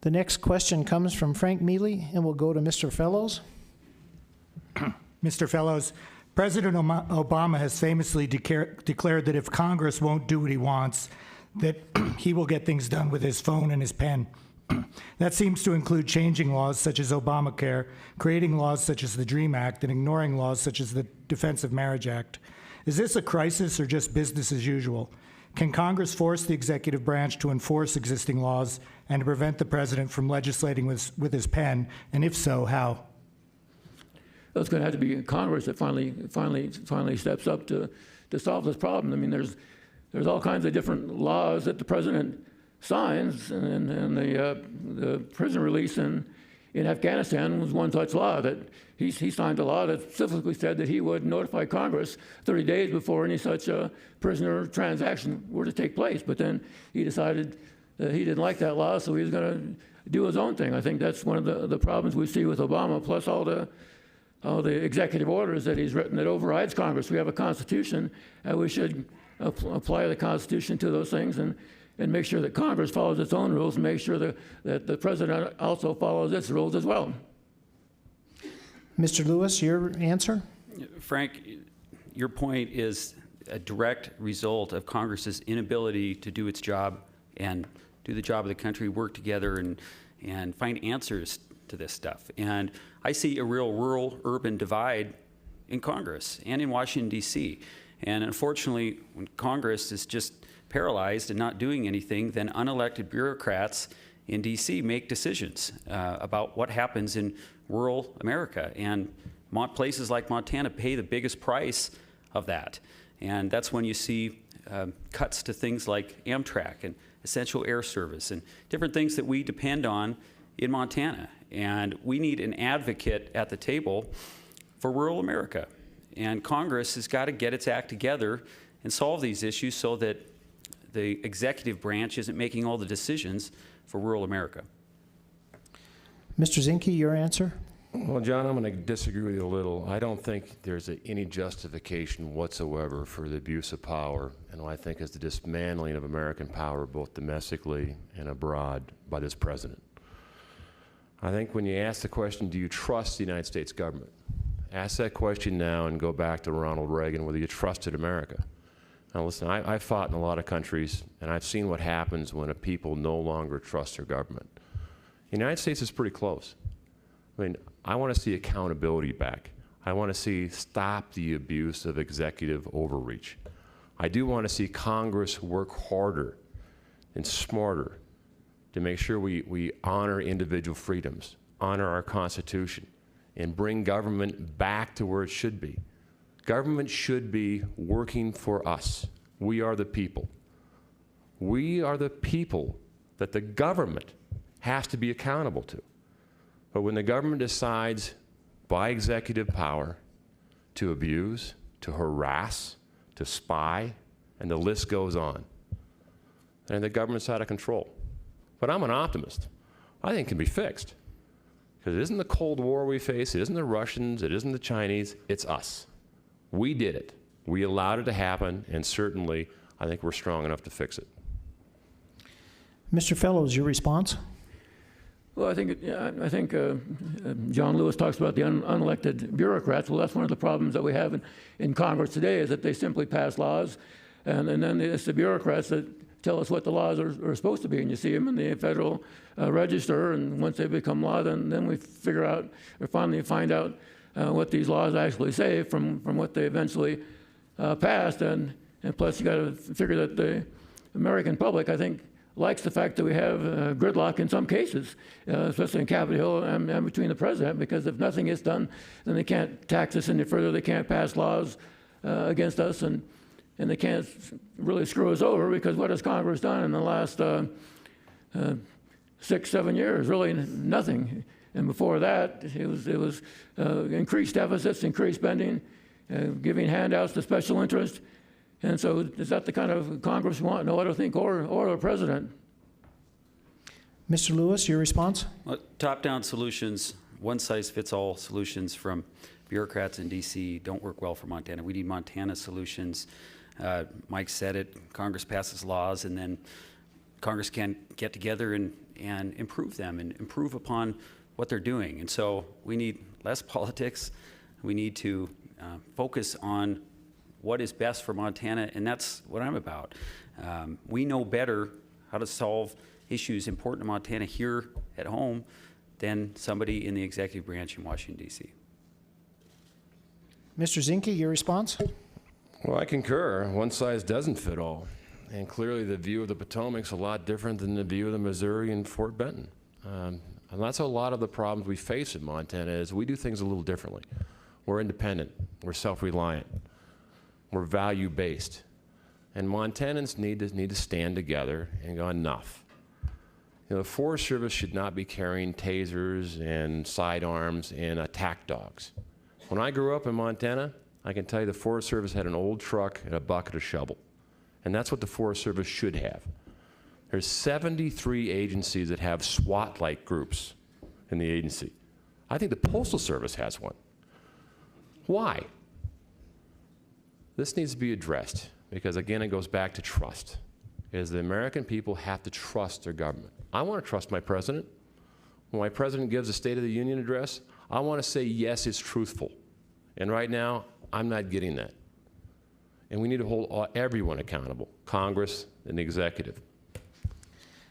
The next question comes from Frank Mealy, and will go to Mr. Fellows. Mr. Fellows, President Obama has famously declared that if Congress won't do what he wants, that he will get things done with his phone and his pen. That seems to include changing laws such as Obamacare, creating laws such as the DREAM Act, and ignoring laws such as the Defense of Marriage Act. Is this a crisis or just business as usual? Can Congress force the executive branch to enforce existing laws and to prevent the president from legislating with his pen? And if so, how? Well, it's going to have to be Congress that finally steps up to solve this problem. I mean, there's all kinds of different laws that the president signs, and the prison release in Afghanistan was one such law that he signed a law that specifically said that he would notify Congress 30 days before any such prisoner transaction were to take place. But then he decided that he didn't like that law, so he was going to do his own thing. I think that's one of the problems we see with Obama, plus all the executive orders that he's written that overrides Congress. We have a Constitution, and we should apply the Constitution to those things and make sure that Congress follows its own rules and make sure that the president also follows its rules as well. Mr. Lewis, your answer? Frank, your point is a direct result of Congress's inability to do its job and do the job of the country, work together and find answers to this stuff. And I see a real rural-urban divide in Congress and in Washington, D.C. And unfortunately, when Congress is just paralyzed and not doing anything, then unelected bureaucrats in D.C. make decisions about what happens in rural America. And places like Montana pay the biggest price of that. And that's when you see cuts to things like Amtrak and Essential Air Service and different things that we depend on in Montana. And we need an advocate at the table for rural America. And Congress has got to get its act together and solve these issues so that the executive branch isn't making all the decisions for rural America. Mr. Zinke, your answer? Well, John, I'm going to disagree with you a little. I don't think there's any justification whatsoever for the abuse of power, and what I think is the dismantling of American power, both domestically and abroad, by this president. I think when you ask the question, do you trust the United States government? Ask that question now and go back to Ronald Reagan, whether you trusted America. Now listen, I've fought in a lot of countries, and I've seen what happens when a people no longer trust their government. The United States is pretty close. I mean, I want to see accountability back. I want to see stop the abuse of executive overreach. I do want to see Congress work harder and smarter to make sure we honor individual freedoms, honor our Constitution, and bring government back to where it should be. Government should be working for us. We are the people. We are the people that the government has to be accountable to. But when the government decides by executive power to abuse, to harass, to spy, and the list goes on, then the government's out of control. But I'm an optimist. I think it can be fixed. Because it isn't the Cold War we face, it isn't the Russians, it isn't the Chinese, it's us. We did it. We allowed it to happen, and certainly I think we're strong enough to fix it. Mr. Fellows, your response? Well, I think John Lewis talks about the unelected bureaucrats. Well, that's one of the problems that we have in Congress today, is that they simply pass laws, and then it's the bureaucrats that tell us what the laws are supposed to be. And you see them in the Federal Register, and once they become law, then we figure out, or finally find out what these laws actually say from what they eventually passed. And plus, you got to figure that the American public, I think, likes the fact that we have gridlock in some cases, especially in Capitol Hill and between the president, because if nothing is done, then they can't tax us any further, they can't pass laws against us, and they can't really screw us over, because what has Congress done in the last 6-7 years? Really nothing. And before that, it was increased deficits, increased spending, giving handouts to special interests. And so is that the kind of Congress we want? No, I don't think, or a president. Mr. Lewis, your response? Well, top-down solutions, one-size-fits-all solutions from bureaucrats in D.C. don't work well for Montana. We need Montana solutions. Mike said it, Congress passes laws, and then Congress can get together and and improve them and improve upon what they're doing. And so we need less politics. We need to focus on what is best for Montana, and that's what I'm about. We know better how to solve issues important to Montana here at home than somebody in the executive branch in Washington, D.C. Mr. Zinke, your response? Well, I concur. One size doesn't fit all. And clearly the view of the Potomac's a lot different than the view of the Missouri and Fort Benton. And that's a lot of the problems we face in Montana is we do things a little differently. We're independent. We're self-reliant. We're value-based. And Montanans need to stand together and go, enough. You know, the Forest Service should not be carrying tasers and sidearms and attack dogs. When I grew up in Montana, I can tell you the Forest Service had an old truck and a bucket of shovel. And that's what the Forest Service should have. There's 73 agencies that have SWAT-like groups in the agency. I think the Postal Service has one. Why? This needs to be addressed because, again, it goes back to trust. Is the American people have to trust their government. I want to trust my president. When my president gives a State of the Union address, I want to say, yes, it's truthful. And right now, I'm not getting that. And we need to hold everyone accountable, Congress and the executive.